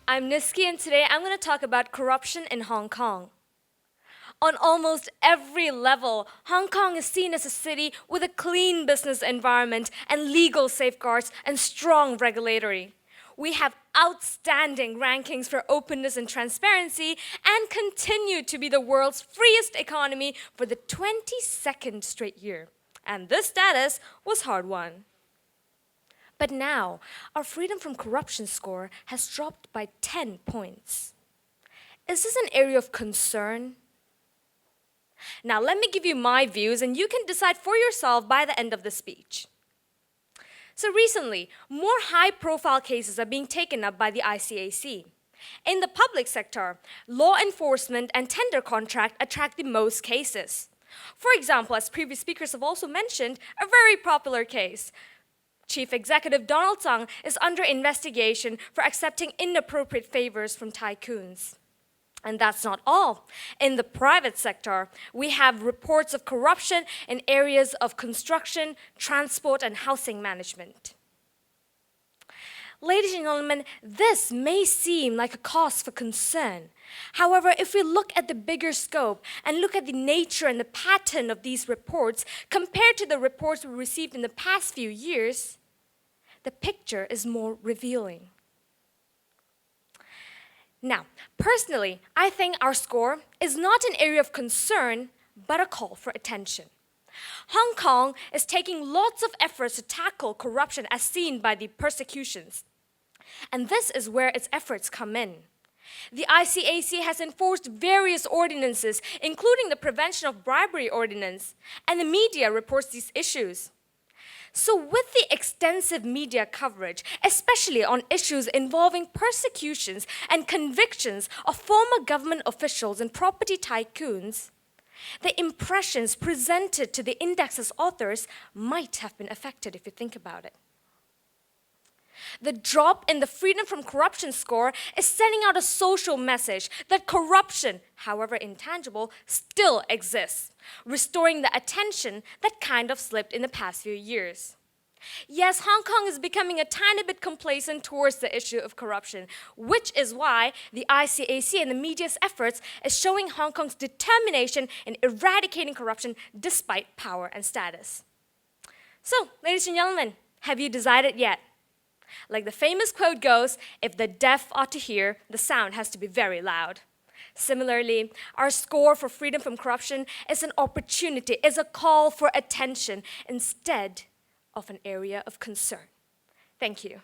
I'm Nusky, and today I'm going to talk about corruption in Hong Kong. On almost every level, Hong Kong is seen as a city with a clean business environment and legal safeguards and strong regulatory. We have outstanding rankings for openness and transparency and continue to be the world's freest economy for the 22nd straight year. And this status was hard-won. But now, our freedom from corruption score has dropped by 10 points. Is this an area of concern? Now, let me give you my views, and you can decide for yourself by the end of the speech. So recently, more high-profile cases are being taken up by the ICAC. In the public sector, law enforcement and tender contract attract the most cases. For example, as previous speakers have also mentioned, a very popular case. Chief Executive Donald Tsang is under investigation for accepting inappropriate favors from tycoons. And that's not all. In the private sector, we have reports of corruption in areas of construction, transport, and housing management. Ladies and gentlemen, this may seem like a cause for concern. However, if we look at the bigger scope and look at the nature and the pattern of these reports compared to the reports we received in the past few years, the picture is more revealing. Now, personally, I think our score is not an area of concern, but a call for attention. Hong Kong is taking lots of efforts to tackle corruption as seen by the persecutions. And this is where its efforts come in. The ICAC has enforced various ordinances, including the Prevention of Bribery Ordinance, and the media reports these issues. So with the extensive media coverage, especially on issues involving persecutions and convictions of former government officials and property tycoons, the impressions presented to the index's authors might have been affected if you think about it. The drop in the freedom from corruption score is sending out a social message that corruption, however intangible, still exists, restoring the attention that kind of slipped in the past few years. Yes, Hong Kong is becoming a tiny bit complacent towards the issue of corruption, which is why the ICAC and the media's efforts is showing Hong Kong's determination in eradicating corruption despite power and status. So, ladies and gentlemen, have you decided yet? Like the famous quote goes, if the deaf ought to hear, the sound has to be very loud. Similarly, our score for freedom from corruption is an opportunity, is a call for attention instead of an area of concern. Thank you.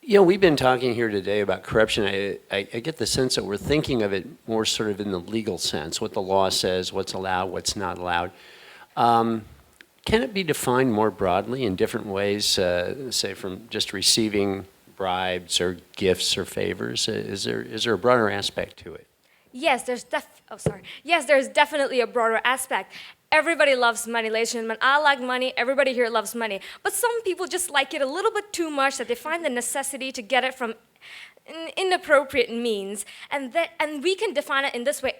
We've been talking here today about corruption. I get the sense that we're thinking of it more sort of in the legal sense, what the law says, what's allowed, what's not allowed. Can it be defined more broadly in different ways, say from just receiving bribes or gifts or favors? Is there a broader aspect to it? Yes, there's definitely a broader aspect. Everybody loves money, ladies and gentlemen. I like money. Everybody here loves money. But some people just like it a little bit too much that they find the necessity to get it from inappropriate means, and we can define it in this way,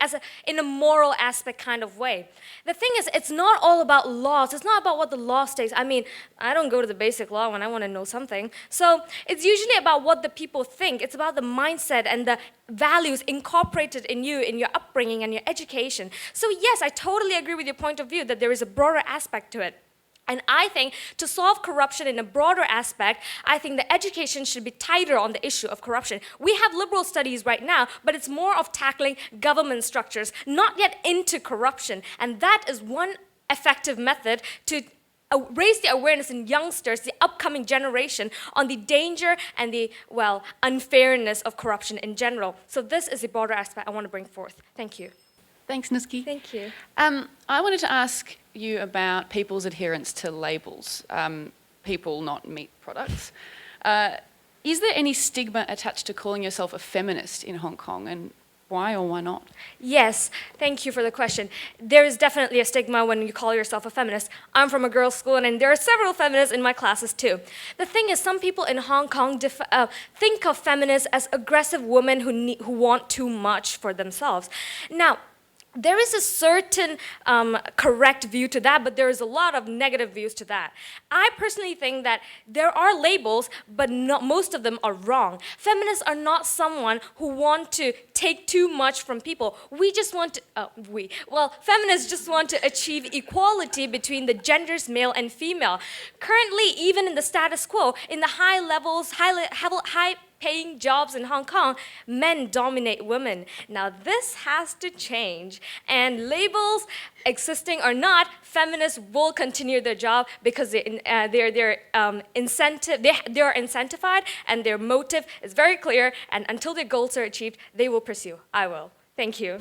in a moral aspect kind of way. The thing is, it's not all about laws. It's not about what the law states. I mean, I don't go to the basic law when I want to know something. So it's usually about what the people think. It's about the mindset and the values incorporated in you, in your upbringing and your education. So yes, I totally agree with your point of view that there is a broader aspect to it. And I think to solve corruption in a broader aspect, I think the education should be tighter on the issue of corruption. We have liberal studies right now, but it's more of tackling government structures, not yet into corruption. And that is one effective method to raise the awareness in youngsters, the upcoming generation, on the danger and the, unfairness of corruption in general. So this is the broader aspect I want to bring forth. Thank you. Thanks, Nusky. Thank you. I wanted to ask you about people's adherence to labels, people, not meat products. Is there any stigma attached to calling yourself a feminist in Hong Kong, and why or why not? Yes, thank you for the question. There is definitely a stigma when you call yourself a feminist. I'm from a girls' school, and there are several feminists in my classes too. The thing is, some people in Hong Kong think of feminists as aggressive women who want too much for themselves. Now, there is a certain correct view to that, but there is a lot of negative views to that. I personally think that there are labels, but most of them are wrong. Feminists are not someone who want to take too much from people. We just want to, feminists just want to achieve equality between the genders, male and female. Currently, even in the status quo, in the high-paying jobs in Hong Kong, men dominate women. Now this has to change, and labels existing or not, feminists will continue their job because they're incentivized and their motive is very clear, and until their goals are achieved, they will pursue. I will. Thank you.